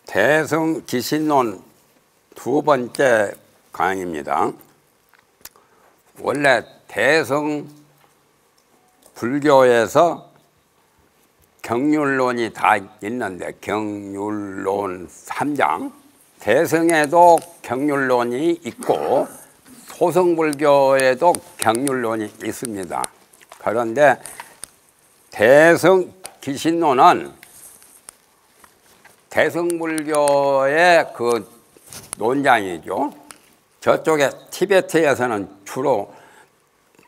대승기신론 두 번째 강의입니다. 원래 대승 불교에서 경률론이 다 있는데 경률론 3장 대승에도 경률론이 있고 소승불교에도 경률론이 있습니다. 그런데 대승기신론은 대승불교의 그 논장이죠. 저쪽에 티베트에서는 주로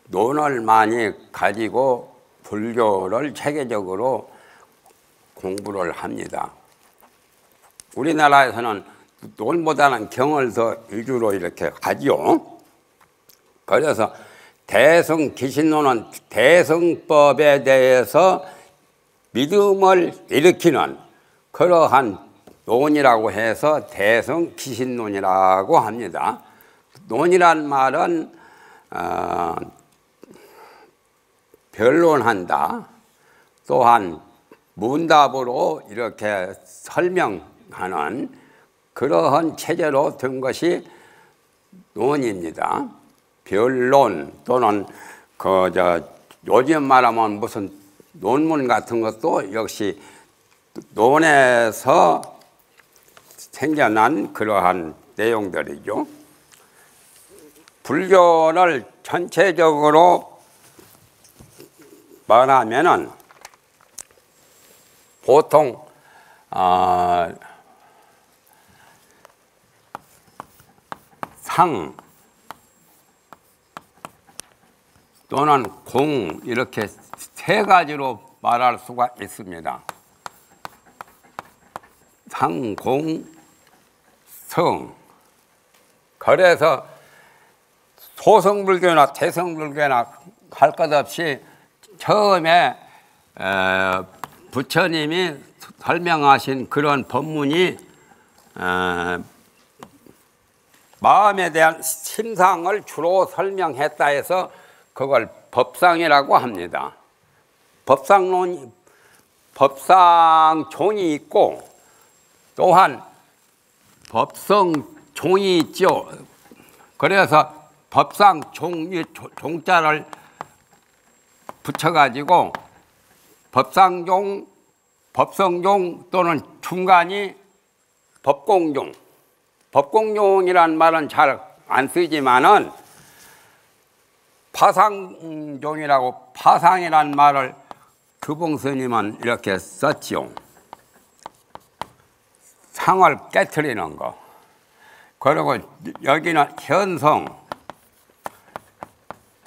논을 많이 가지고 불교를 체계적으로 공부를 합니다. 우리나라에서는 논보다는 경을 더 위주로 이렇게 하죠. 그래서 대승기신론은 대승법에 대해서 믿음을 일으키는 그러한 논이라고 해서 대승기신론이라고 합니다. 논이란 말은 변론한다. 또한 문답으로 이렇게 설명하는 그러한 체제로 된 것이 논입니다. 변론 또는 요즘 말하면 무슨 논문 같은 것도 역시 논에서 생겨난 그러한 내용들이죠. 불교를 전체적으로 말하면은 보통 상 또는 공 이렇게 세 가지로 말할 수가 있습니다. 상, 공, 성. 그래서 소승불교나 대승불교나 할 것 없이 처음에 부처님이 설명하신 그런 법문이 마음에 대한 심상을 주로 설명했다 해서 그걸 법상이라고 합니다. 법상종이 있고 또한 법성종이 있죠. 그래서 법상종, 종자를 붙여가지고 법상종, 법성종 또는 중간이 법공종. 법공종이란 말은 잘 안 쓰지만은 파상종이라고 파상이란 말을 규봉스님은 이렇게 썼지요. 상을 깨트리는 거. 그리고 여기는 현성,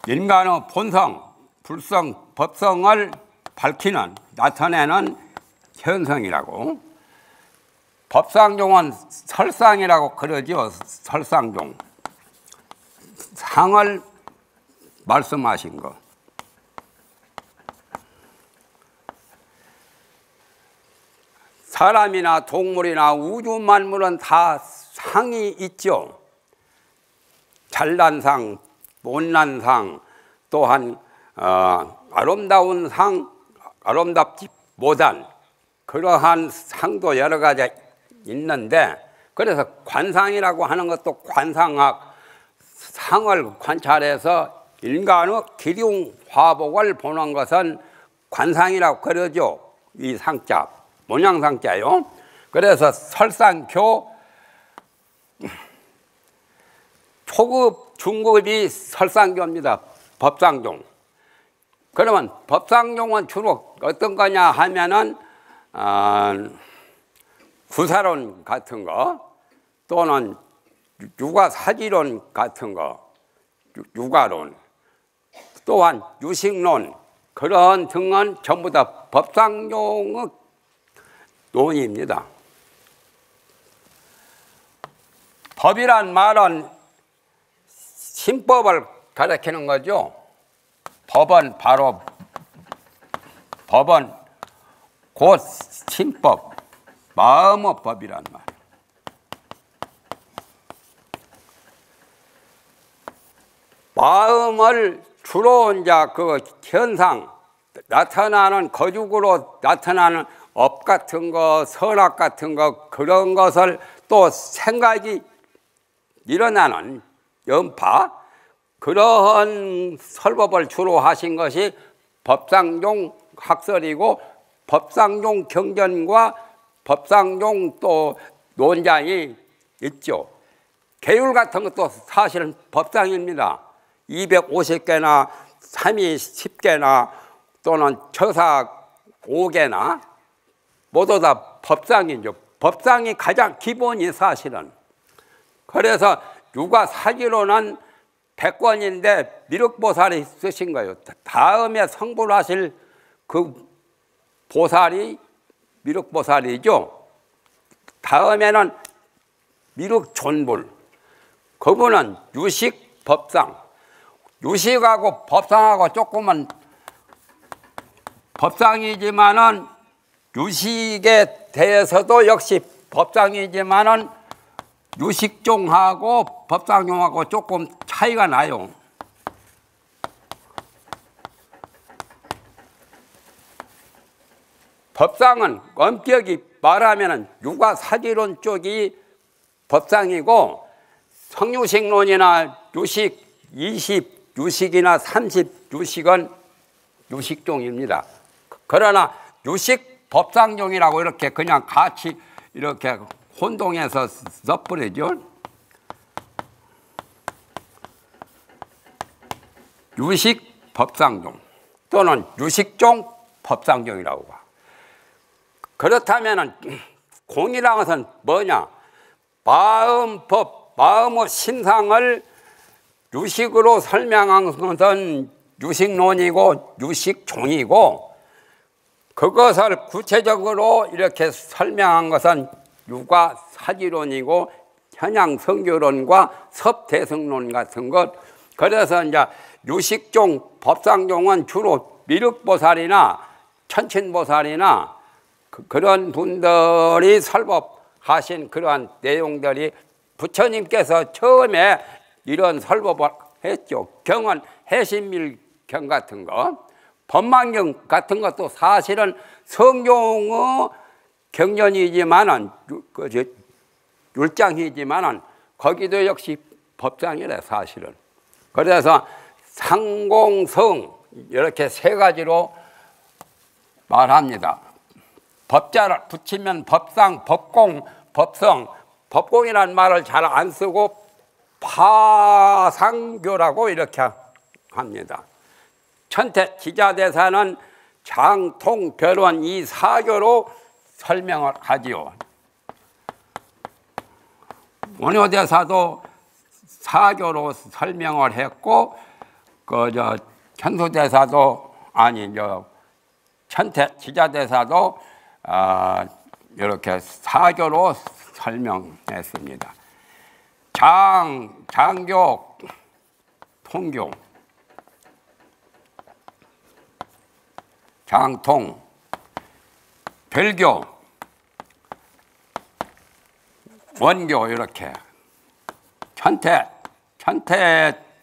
인간의 본성, 불성, 법성을 밝히는, 나타내는 현성이라고. 법상종은 설상이라고 그러죠. 설상종. 상을 말씀하신 거. 사람이나 동물이나 우주 만물은 다 상이 있죠. 잘난 상, 못난 상, 또한 아름다운 상, 아름답지 못한 그러한 상도 여러 가지 있는데, 그래서 관상이라고 하는 것도 관상학, 상을 관찰해서 인간의 기륭 화복을 보는 것은 관상이라고 그러죠. 이 상자. 모양상자요. 그래서 설상교 초급, 중급이 설상교입니다. 법상종. 그러면 법상종은 주로 어떤 거냐 하면은 구사론 같은 거 또는 육아사지론 같은 거, 육아론 또한 유식론 그런 등은 전부 다 법상종의 논입니다. 법이란 말은 신법을 가리키는 거죠. 법은 곧 신법, 마음의 법이란 말. 마음을 주로 이제 그 현상, 나타나는 거죽으로 나타나는 업 같은 거, 선악 같은 거 그런 것을 또 생각이 일어나는 연파 그러한 설법을 주로 하신 것이 법상종 학설이고 법상종 경전과 법상종 또 논장이 있죠. 계율 같은 것도 사실은 법상입니다. 250개나 320개나 또는 처사 5개나 모두 다 법상이죠. 법상이 가장 기본이 사실은. 그래서 육아사기로는 100권인데 미륵보살이 쓰신 거예요. 다음에 성불하실 그 보살이 미륵보살이죠. 다음에는 미륵존불. 그분은 유식법상. 유식하고 법상하고 조금은 법상이지만은 유식에 대해서도 역시 법상이지만은 유식종하고 법상종하고 조금 차이가 나요. 법상은 엄격히 말하면은 육아사기론 쪽이 법상이고 성유식론이나 유식 20 유식이나 30 유식은 유식종입니다. 그러나 유식 법상종이라고 이렇게 그냥 같이 이렇게 혼동해서 써버리죠. 유식 법상종 또는 유식종 법상종이라고 봐. 그렇다면 공이라는 것은 뭐냐? 마음법, 마음의 신상을 유식으로 설명한 것은 유식론이고 유식종이고 그것을 구체적으로 이렇게 설명한 것은 육아사기론이고 현양성교론과 섭대승론 같은 것. 그래서 이제 유식종, 법상종은 주로 미륵보살이나 천친보살이나 그런 분들이 설법하신 그러한 내용들이 부처님께서 처음에 이런 설법을 했죠. 경은 해신밀경 같은 거, 법망경 같은 것도 사실은 성경의 경전이지만은 율장이지만은 거기도 역시 법상이래 사실은. 그래서 상공성 이렇게 세 가지로 말합니다. 법자를 붙이면 법상, 법공, 법성. 법공이라는 말을 잘 안 쓰고 파상교라고 이렇게 합니다. 천태 지자대사는 장통, 별원 이 사교로 설명을 하지요. 원효대사도 사교로 설명을 했고, 현수대사도 천태 지자대사도 이렇게 사교로 설명했습니다. 장교, 통교, 장통, 별교, 원교 이렇게. 천태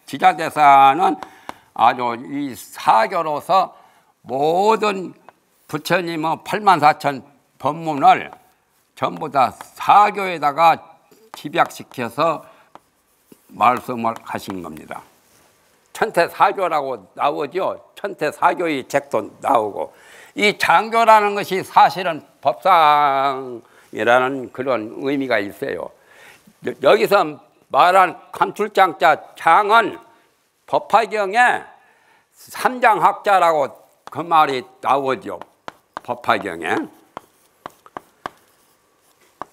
지자대사는 아주 이 사교로서 모든 부처님의 84,000 법문을 전부 다 사교에다가 집약시켜서 말씀을 하신 겁니다. 천태사교라고 나오죠. 천태사교의 책도 나오고. 이 장교라는 것이 사실은 법상이라는 그런 의미가 있어요. 여기서 말한 감출장자 장은 법화경에 삼장학자라고 그 말이 나오죠. 법화경에.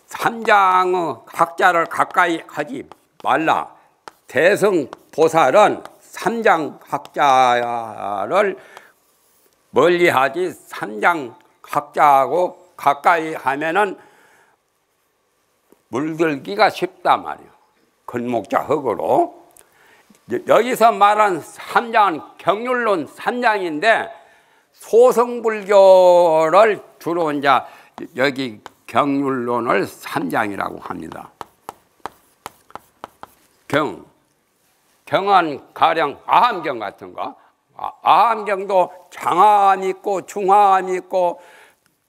삼장의 학자를 가까이 하지 말라. 대승보살은 삼장학자를 멀리하지 삼장학자하고 가까이 하면은 물들기가 쉽단 말이에요. 근목자 흙으로. 여기서 말한 삼장은 경률론 삼장인데 소승불교를 주로 이제 여기 경률론을 삼장이라고 합니다. 경은 가령 아함경 같은 거. 아함경도 장아함이 있고 중아함이 있고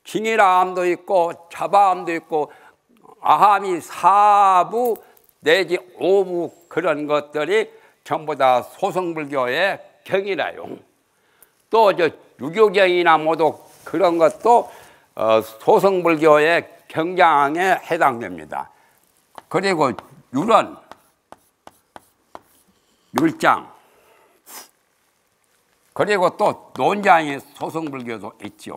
빙의라함도 있고 자바함도 있고 아함이 4부 내지 5부 그런 것들이 전부 다 소승불교의 경이라요. 또 저 유교경이나 모두 그런 것도 소승불교의 경장에 해당됩니다. 그리고 율언, 율장, 그리고 또 논장이 소승불교도 있죠.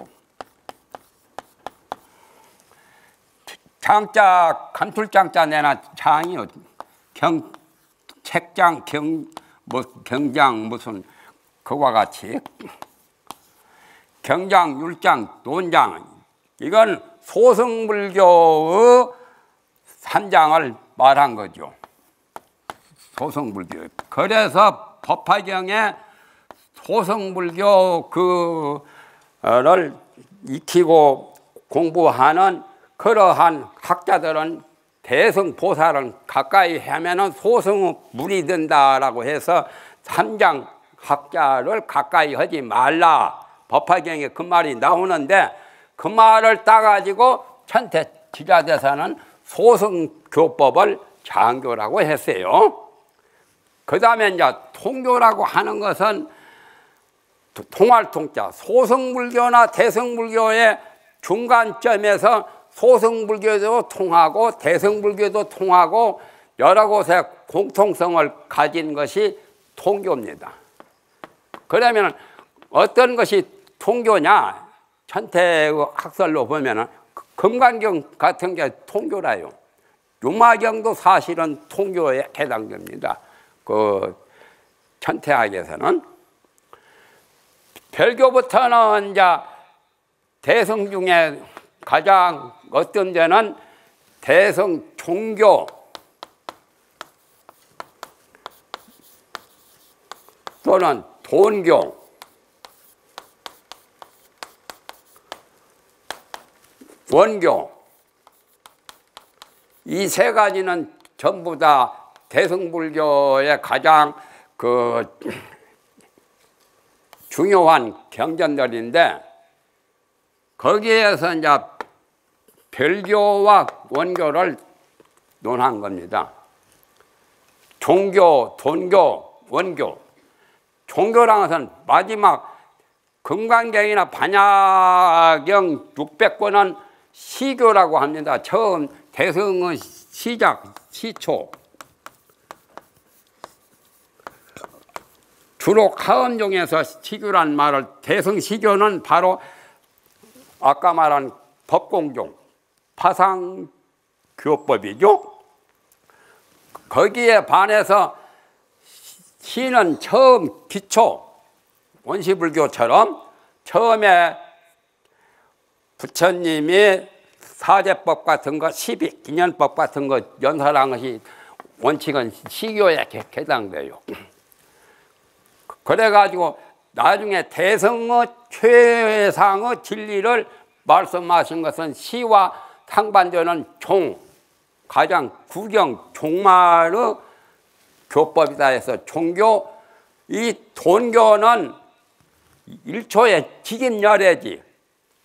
장자, 간툴장자 내나 장이요. 책장, 경장 무슨 그와 같이 경장, 율장, 논장 이건 소승불교의 산장을 말한 거죠. 소승불교. 그래서 법화경에 소승불교 그를 익히고 공부하는 그러한 학자들은 대승보살을 가까이 하면은 소승의 물이 든다라고 해서 산장 학자를 가까이 하지 말라. 법화경에 그 말이 나오는데 그 말을 따가지고 천태 지자대사는 소승교법을 장교라고 했어요. 그 다음에 이제 통교라고 하는 것은 통할통자, 소승불교나 대승불교의 중간점에서 소승불교도 통하고 대승불교도 통하고 여러 곳에 공통성을 가진 것이 통교입니다. 그러면 어떤 것이 통교냐? 천태의 학설로 보면은 금강경 같은 게 통교라요. 유마경도 사실은 통교에 해당됩니다. 그 천태학에서는 별교부터는 이제 대승 중에 가장 어떤 데는 대승 종교 또는 돈교 원교 이 세 가지는 전부 다 대승불교의 가장 그 중요한 경전들인데 거기에서 이제 별교와 원교를 논한 겁니다. 종교, 돈교, 원교. 종교라는 것은 마지막 금강경이나 반야경 600권은 시교라고 합니다. 처음 대승의 시작, 시초. 주로 하음종에서 시교란 말을 대승시교는 바로 아까 말한 법공종, 파상교법이죠. 거기에 반해서 시는 처음 기초, 원시불교처럼 처음에 부처님이 사제법 같은 거, 시비, 기년법 같은 거 연설한 것이 원칙은 시교에 해당돼요. 그래가지고 나중에 대승의 최상의 진리를 말씀하신 것은 시와 상반되는 종, 가장 구경, 종말의 교법이다 해서 종교, 이 돈교는 1초의 직임열애지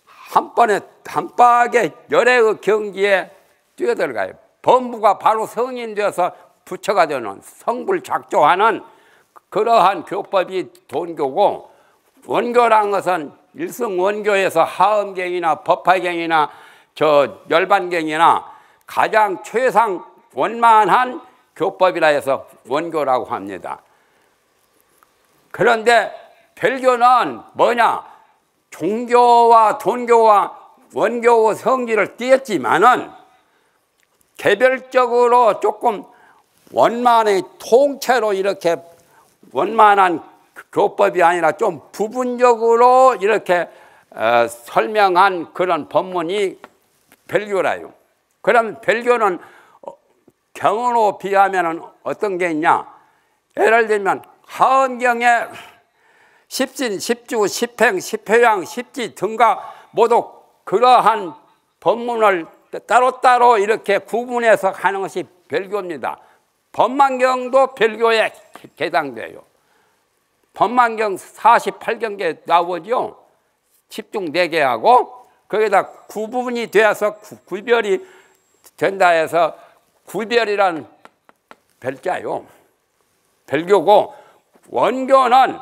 한 번에 단박에 열애의 경지에 뛰어들어가요. 범부가 바로 성인 되어서 부처가 되는 성불작조하는 그러한 교법이 돈교고 원교란 것은 일성원교에서 하음경이나 법화경이나 저 열반경이나 가장 최상 원만한 교법이라 해서 원교라고 합니다. 그런데 별교는 뭐냐? 종교와 돈교와 원교의 성질을 띄었지만은 개별적으로 조금 원만의 통째로 이렇게 원만한 교법이 아니라 좀 부분적으로 이렇게 설명한 그런 법문이 별교라요. 그럼 별교는 경으로 비하면 어떤 게 있냐? 예를 들면 하은경에 십신, 십주, 십행, 십회양, 십지 등과 모두 그러한 법문을 따로따로 이렇게 구분해서 하는 것이 별교입니다. 법만경도 별교에 해당돼요. 법만경 48경계 나오죠. 10중 4개하고 거기다 구분이 되어서 구별이 된다 해서 구별이란 별자요. 별교고 원교는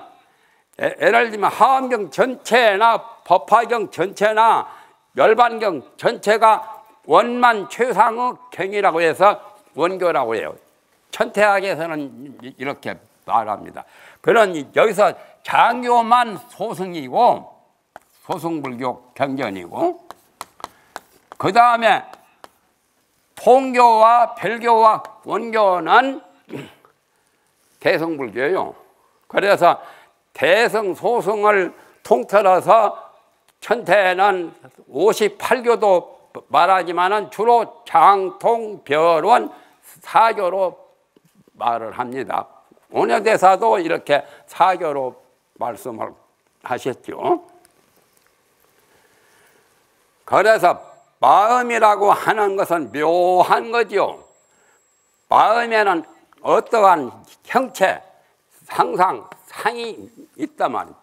예를 들면 하엄경 전체나 법화경 전체나 멸반경 전체가 원만 최상의 경이라고 해서 원교라고 해요. 천태학에서는 이렇게 말합니다. 그런 여기서 장교만 소승이고 소승불교 경전이고, 그 다음에 통교와 별교와 원교는 대승불교예요. 그래서 대승 소승을 통틀어서 천태는 58교도 말하지만은 주로 장통 별원 사교로 말을 합니다. 원효대사도 이렇게 사교로 말씀을 하셨죠. 그래서 마음이라고 하는 것은 묘한 거죠. 마음에는 어떠한 형체, 상상, 상이 있단 말이에요.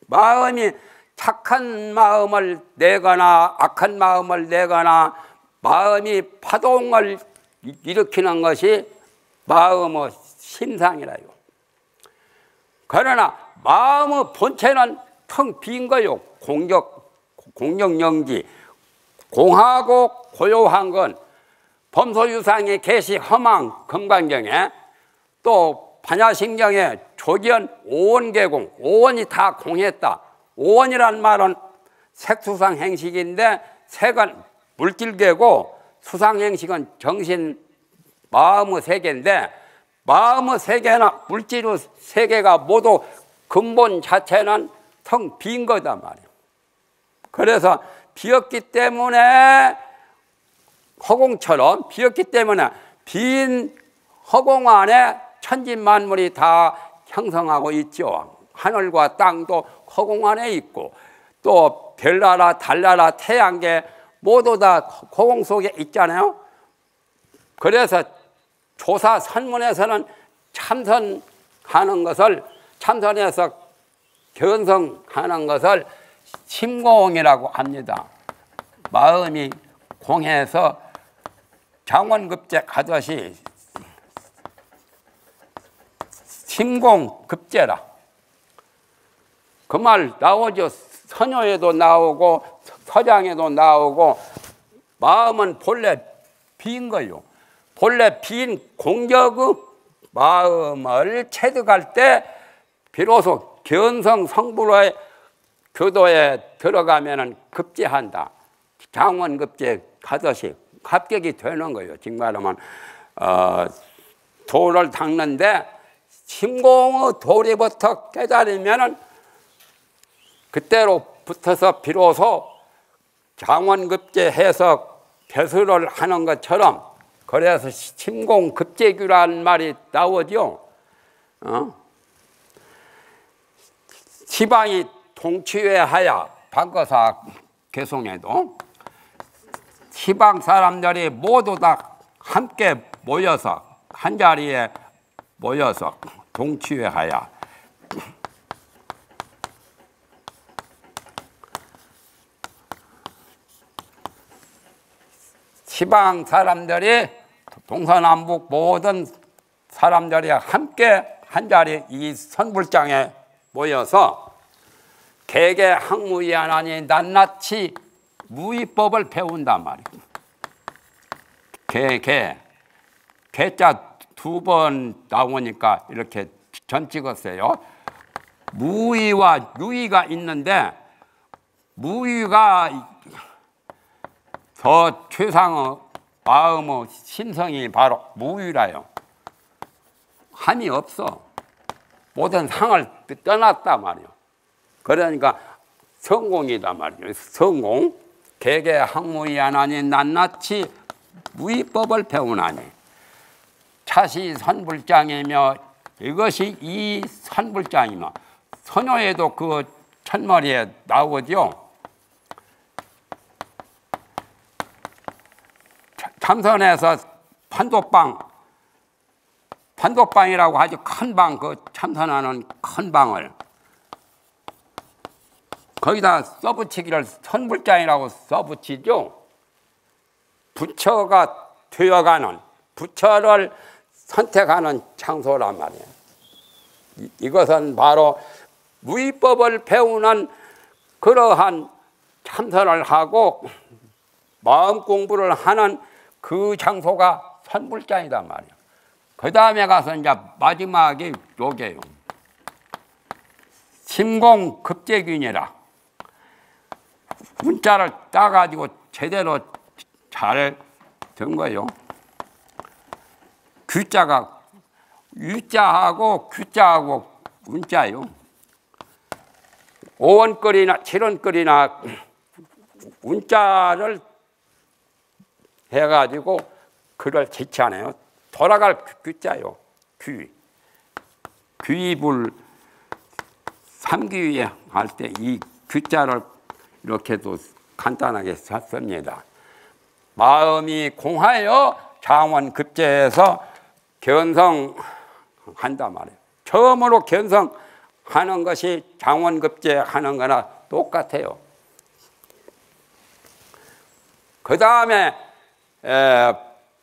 마음이 착한 마음을 내거나 악한 마음을 내거나 마음이 파동을 일으키는 것이 마음의 심상이라요. 그러나 마음의 본체는 텅 빈 거요. 공적영지, 공하고 고요한 건 범소유상의 계시 허망 금강경에 또 반야신경에 조견 오원계공, 오원이 다 공했다. 오원이란 말은 색수상 행식인데 색은 물질계고 수상 행식은 정신 마음의 세계인데, 마음의 세계나 물질의 세계가 모두 근본 자체는 텅 빈 거단 말이에요. 그래서 비었기 때문에 허공처럼, 비었기 때문에 빈 허공 안에 천진만물이 다 형성하고 있죠. 하늘과 땅도 허공 안에 있고, 또 별나라, 달나라, 태양계 모두 다 허공 속에 있잖아요. 그래서 조사 선문에서는 참선하는 것을, 참선해서 견성하는 것을 심공이라고 합니다. 마음이 공해서 장원급제 가듯이 심공급제라. 그 말 나오죠. 선효에도 나오고 서장에도 나오고. 마음은 본래 빈 거요. 본래 빈 공적의 마음을 체득할 때 비로소 견성 성불의 교도에 들어가면은 급제한다. 장원급제 가듯이 합격이 되는 거예요. 지금 말하면 도를 닦는데 심공의 도리부터 깨달으면은 그때로 붙어서 비로소 장원급제해서 배수를 하는 것처럼, 그래서 심공급제규라는 말이 나오죠. 시방이 동치회하여 방거사 개송에도 시방 사람들이 모두 다 함께 모여서 한 자리에 모여서 동치회하여 시방 사람들이 동서남북 모든 사람들이 함께 한 자리 이 선불장에 모여서 개개 학무위안하니 낱낱이 무의법을 배운단 말이에요. 개자 두 번 나오니까 이렇게 전 찍었어요. 무의와 유의가 있는데, 무의가 더 최상의 마음의 심성이 바로 무의라요. 함이 없어. 모든 상을 떠났단 말이에요. 그러니까 성공이단 말이에요. 성공. 개개 학무위안하니 낱낱이 무의법을 배우나니 차시 선불장이며, 이것이 이 선불장이며, 선효에도 그 첫머리에 나오죠. 참선에서 판도방이라고 하죠. 큰 방, 그 참선하는 큰 방을, 거기다 써붙이기를 선불장이라고 써붙이죠. 부처가 되어가는, 부처를 선택하는 장소란 말이에요. 이것은 바로 무위법을 배우는 그러한 참선을 하고 마음 공부를 하는 그 장소가 선불장이단 말이에요. 그 다음에 가서 이제 마지막이 요게요. 심공급제균이라. 문자를 따가지고 제대로 잘 된 거예요. 규자가 유자하고 규자하고 운자요. 5원거리나 7원거리나 운자를 해가지고 글을 지치하네요. 돌아갈 규자요. 귀입을 삼귀에 할 때 이 규자를 이렇게도 간단하게 씁니다. 마음이 공하여 장원급제해서 견성한단 말이에요. 처음으로 견성하는 것이 장원급제하는 거나 똑같아요. 그 다음에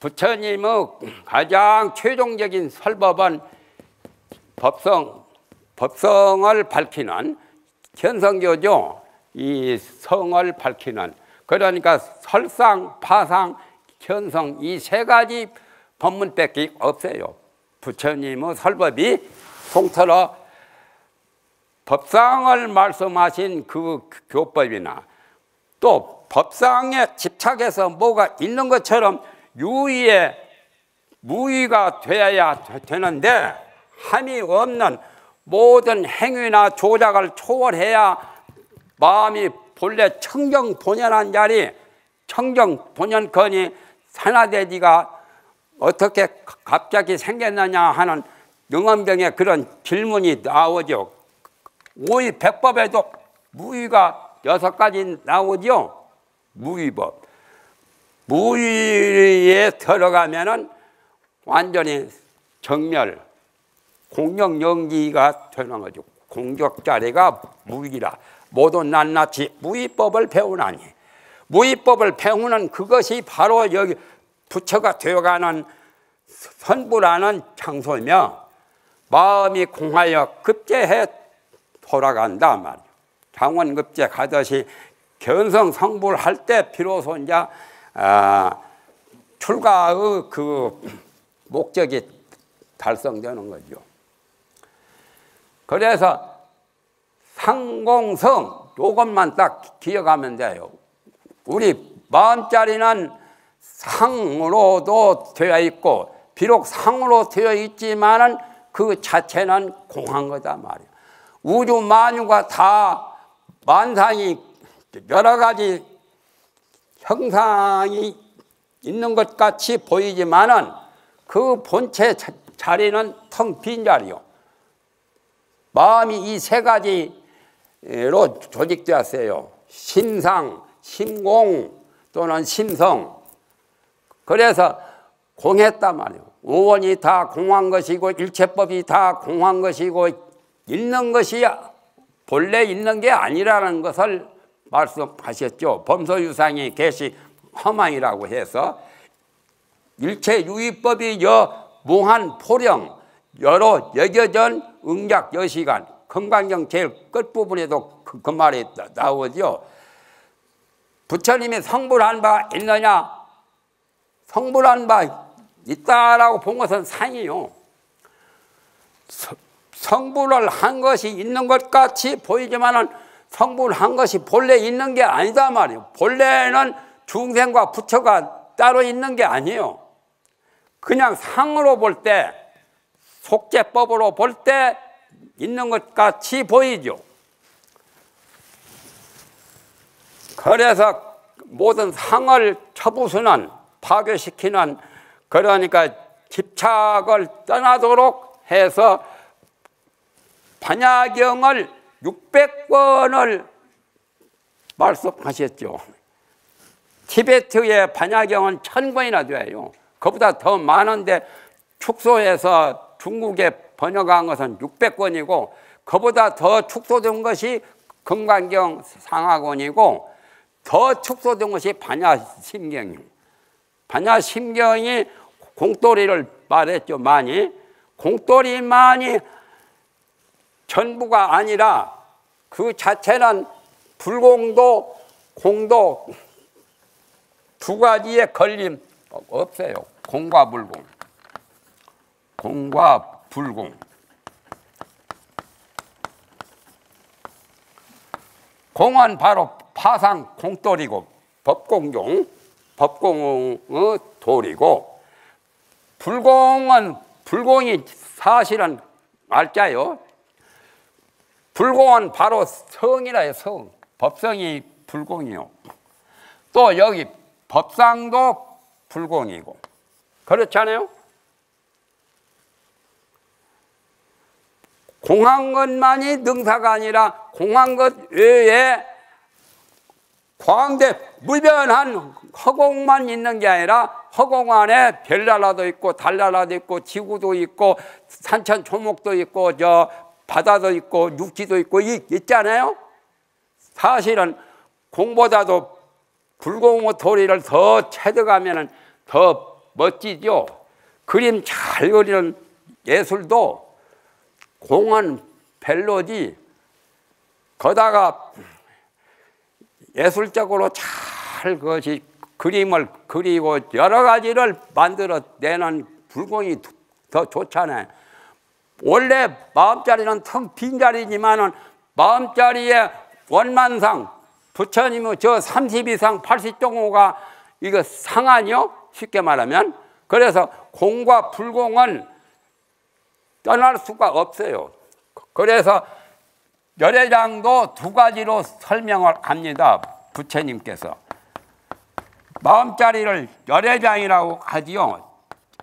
부처님의 가장 최종적인 설법은 법성을 밝히는 견성교죠. 이 성을 밝히는, 그러니까 설상, 파상, 견성 이 세 가지 법문밖에 없어요. 부처님의 설법이 통틀어 법상을 말씀하신 그 교법이나 또 법상에 집착해서 뭐가 있는 것처럼 무의가 되어야 되는데 함이 없는 모든 행위나 조작을 초월해야 마음이 본래 청정본연한 자리, 청정본연건이 산화되지가 어떻게 갑자기 생겼느냐 하는 영암병의 그런 질문이 나오죠. 오의 백법에도 무의가 6가지 나오죠. 무의법. 무의에 들어가면은 완전히 정멸, 공력영지가 되는 거죠. 공격자리가 무의라. 모두 낱낱이 무의법을 배우나니, 무의법을 배우는 그것이 바로 여기 부처가 되어가는 선부라는 장소이며 마음이 공하여 급제해 돌아간다 말이에요. 장원급제 가듯이 견성 성불 할 때 비로소 이제 출가의 그 목적이 달성되는 거죠. 그래서 상공성 이것만 딱 기억하면 돼요. 우리 마음자리는 상으로도 되어 있고 비록 상으로 되어 있지만은 그 자체는 공한 거다 말이에요. 우주 만유가 다 만상이 여러 가지 형상이 있는 것 같이 보이지만은 그 본체 자리는 텅 빈 자리요. 마음이 이 세 가지로 조직되었어요. 심상, 심공 또는 심성. 그래서 공했단 말이에요. 오원이 다 공한 것이고 일체법이 다 공한 것이고 있는 것이 본래 있는 게 아니라는 것을 말씀하셨죠. 범소유상이 계시 허망이라고 해서 일체유의법이 무한 포령 여러 여겨전 응작 여시간 건강경 제일 끝부분에도 그 말이 나오죠. 부처님이 성불한 바 있느냐? 성불한 바 있다라고 본 것은 상이요. 성불을 한 것이 있는 것 같이 보이지만은 성불한 것이 본래 있는 게 아니다 말이에요. 본래는 중생과 부처가 따로 있는 게 아니에요. 그냥 상으로 볼 때, 속죄법으로 볼 때 있는 것 같이 보이죠. 그래서 모든 상을 처부수는, 파괴시키는, 그러니까 집착을 떠나도록 해서 반야경을 600번을 말씀하셨죠. 티베트의 반야경은 1000권이나 돼요. 그보다 더 많은데 축소해서 중국에 번역한 것은 600권이고 그보다 더 축소된 것이 금강경 상하곤이고 더 축소된 것이 반야심경이에요. 반야심경이 공돌이를 말했죠. 많이. 공돌이만이 전부가 아니라 그 자체는 불공도 공도 두 가지의 걸림 없어요. 공과 불공. 공과 불공. 공은 바로 파상 공돌이고 법공종, 법공의 돌이고, 불공은 불공이 사실은 알자요. 불공은 바로 성이라 해요. 성. 법성이 불공이요. 또 여기 법상도 불공이고. 그렇잖아요. 공한 것만이 능사가 아니라 공한 것 외에 광대 무변한 허공만 있는 게 아니라 허공 안에 별나라도 있고 달나라도 있고 지구도 있고 산천 초목도 있고 저 바다도 있고 육지도 있고 있잖아요. 사실은 공보다도 불공의 도리를 더 채득하면 더 멋지죠. 그림 잘 그리는 예술도 공은 별로지, 거다가 예술적으로 잘 그것이 그림을 그리고 여러 가지를 만들어내는 불공이 더 좋잖아요. 원래 마음자리는 텅 빈 자리지만은 마음자리에 원만상, 부처님의 저 32상 80종호가 이거 상하뇨? 쉽게 말하면. 그래서 공과 불공은 떠날 수가 없어요. 그래서 열애장도 두 가지로 설명을 합니다. 부처님께서. 마음자리를 열애장이라고 하지요.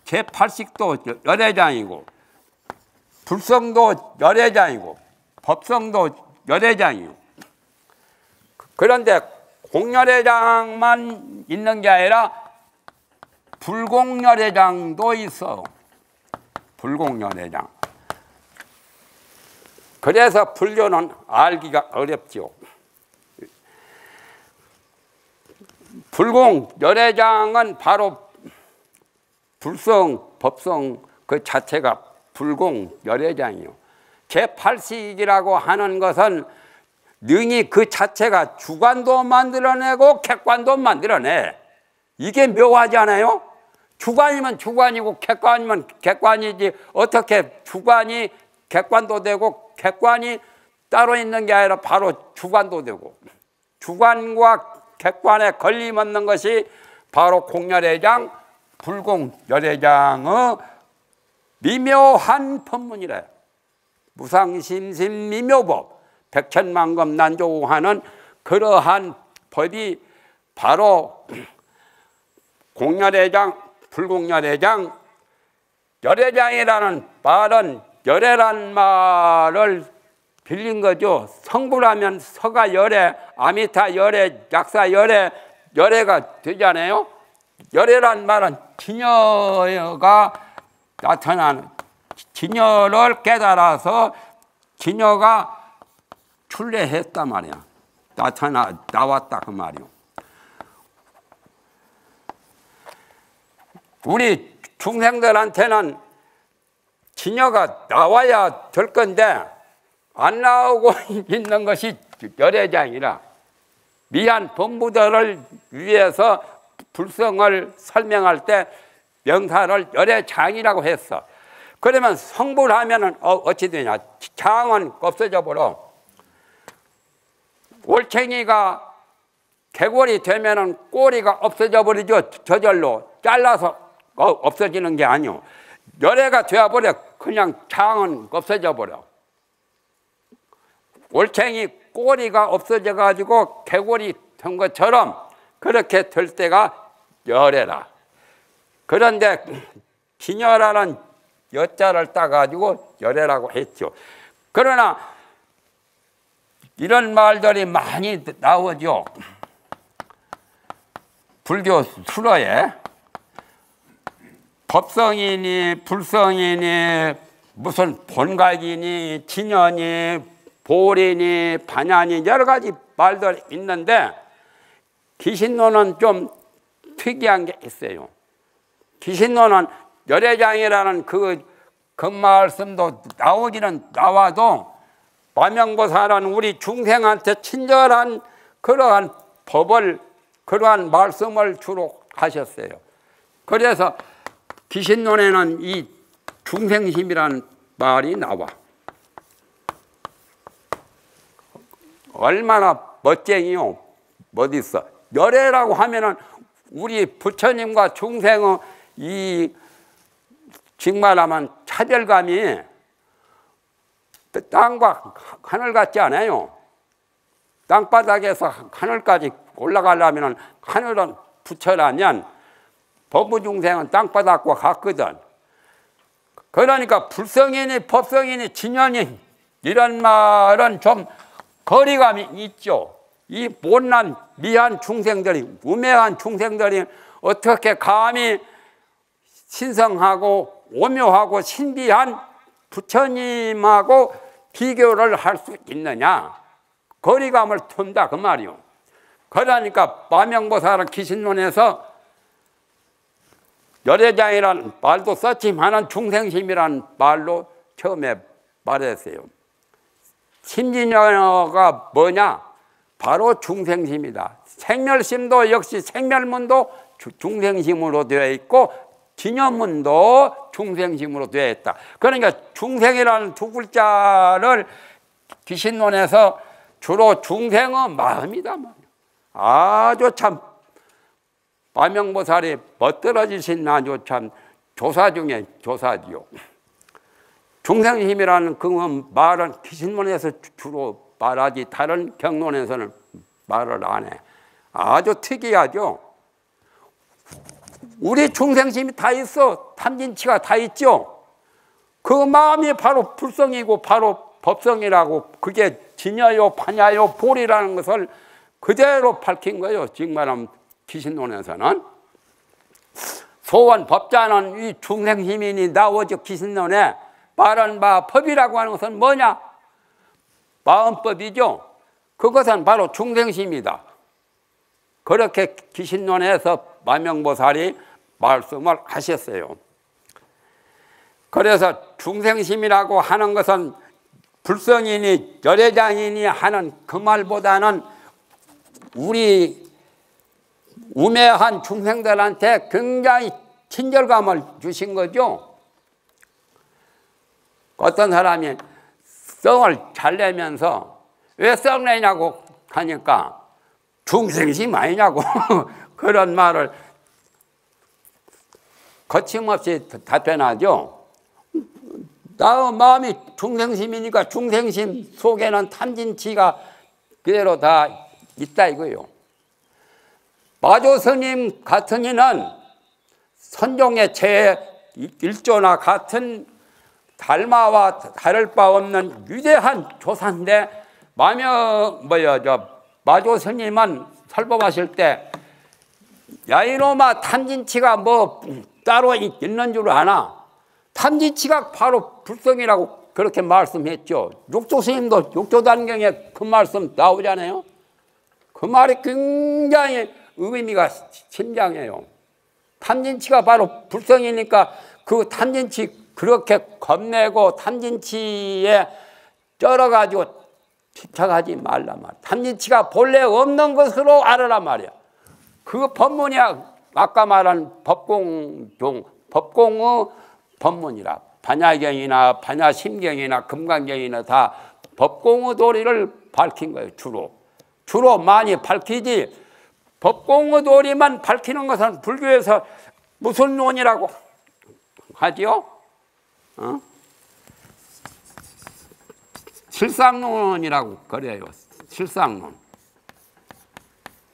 제8식도 열애장이고, 불성도 열애장이고, 법성도 열애장이요. 그런데 공열애장만 있는 게 아니라 불공열애장도 있어. 불공열애장. 그래서 불교는 알기가 어렵죠. 불공열애장은 바로 불성, 법성 그 자체가 불공열애장이요. 제8식이라고 하는 것은 능히 그 자체가 주관도 만들어내고 객관도 만들어내. 이게 묘하지 않아요? 주관이면 주관이고 객관이면 객관이지 어떻게 주관이 객관도 되고 객관이 따로 있는 게 아니라 바로 주관도 되고, 주관과 객관에 걸림없는 것이 바로 공열애장, 불공열애장의 미묘한 법문이래. 무상심심 미묘법, 백천만금 난조하는 그러한 법이 바로 공열애장, 불공열애장. 열애장이라는 말은 열애란 말을 빌린 거죠. 성불하면 서가 열애, 아미타 열애, 약사 열애, 열애가 되잖아요. 열애란 말은 진여가 나타나는, 진여를 깨달아서 진여가 출래했단 말이야. 나왔다 그 말이요. 우리 중생들한테는 진여가 나와야 될 건데 안 나오고 있는 것이 열애장이라, 미한 법무들을 위해서 불성을 설명할 때 명사를 열애장이라고 했어. 그러면 성불하면은 어찌 되냐? 장은 없어져 버려. 올챙이가 개골이 되면은 꼬리가 없어져 버리죠. 저절로 잘라서 없어지는 게 아니오. 열애가 되어버려. 그냥 장은 없어져 버려. 올챙이 꼬리가 없어져 가지고 개골이 된 것처럼 그렇게 될 때가 열애라. 그런데 진여라는 여자를 따가지고 열애라고 했죠. 그러나 이런 말들이 많이 나오죠. 불교 수로에 법성이니 불성이니 무슨 본각이니 진연이 볼이니 반야니 여러 가지 말들 있는데 기신론은 좀 특이한 게 있어요. 기신론은 열애장이라는 그 말씀도 나오기는 나와도 마명보살은 우리 중생한테 친절한 그러한 법을, 그러한 말씀을 주로 하셨어요. 그래서 기신론에는 이 중생심이라는 말이 나와. 얼마나 멋쟁이요. 어디 있어? 열애라고 하면은 우리 부처님과 중생의 이 정말하면 차별감이 땅과 하늘 같지 않아요. 땅바닥에서 하늘까지 올라가려면 하늘은 부처라면 법무중생은 땅바닥과 같거든. 그러니까 불성이니 법성이니 진연이 이런 말은 좀 거리감이 있죠. 이 못난 미한 중생들이, 우매한 중생들이 어떻게 감히 신성하고 오묘하고 신비한 부처님하고 비교를 할 수 있느냐. 거리감을 둔다 그 말이요. 그러니까 마명보살은 기신론에서 열애장이라는 말도 썼지만은 중생심이라는 말로 처음에 말했어요. 심진여가 뭐냐? 바로 중생심이다. 생멸심도 역시 생멸문도 중생심으로 되어 있고 진여문도 중생심으로 되어 있다. 그러니까 중생이라는 두 글자를 기신론에서 주로 중생의 마음이다. 아주 참 마명보살이 멋들어지신 아주 참 조사 중에 조사지요. 중생심이라는 그 말은 기신론에서 주로 말하지 다른 경론에서는 말을 안 해. 아주 특이하죠. 우리 중생심이 다 있어. 탐진치가 다 있죠. 그 마음이 바로 불성이고 바로 법성이라고, 그게 진여요 반야요 볼이라는 것을 그대로 밝힌 거예요. 지금 말하면 기신론에서는. 소원 법자는 이 중생심이니 나오죠. 기신론에 말한 바 법이라고 하는 것은 뭐냐? 마음법이죠. 그것은 바로 중생심이다. 그렇게 기신론에서 마명보살이 말씀을 하셨어요. 그래서 중생심이라고 하는 것은 불성이니 열애장이니 하는 그 말보다는 우리 우매한 중생들한테 굉장히 친절감을 주신 거죠. 어떤 사람이 썽을 잘 내면서 왜 썽 내냐고 하니까 중생심 아니냐고 그런 말을 거침없이 답변하죠. 나 마음이 중생심이니까 중생심 속에는 탐진치가 그대로 다 있다 이거요. 마조 스님 같은 이는 선종의 제1조나 같은 달마와 다를 바 없는 위대한 조사인데 마조 스님은 설법하실 때 야 이놈아 탐진치가 뭐 따로 있는 줄 아나? 탐진치가 바로 불성이라고 그렇게 말씀했죠. 육조 스님도 육조단경에 그 말씀 나오잖아요. 그 말이 굉장히 의미가 심장해요. 탐진치가 바로 불성이니까 그 탐진치 그렇게 겁내고 탐진치에 쩔어가지고 집착하지 말란 말이야. 탐진치가 본래 없는 것으로 알으란 말이야. 그 법문이 아까 말한 법공의 법문이라. 반야경이나 반야심경이나 금강경이나 다 법공의 도리를 밝힌 거예요. 주로 많이 밝히지. 법공의 도리만 밝히는 것은 불교에서 무슨 논이라고 하지요? 실상론이라고 그래요. 실상론.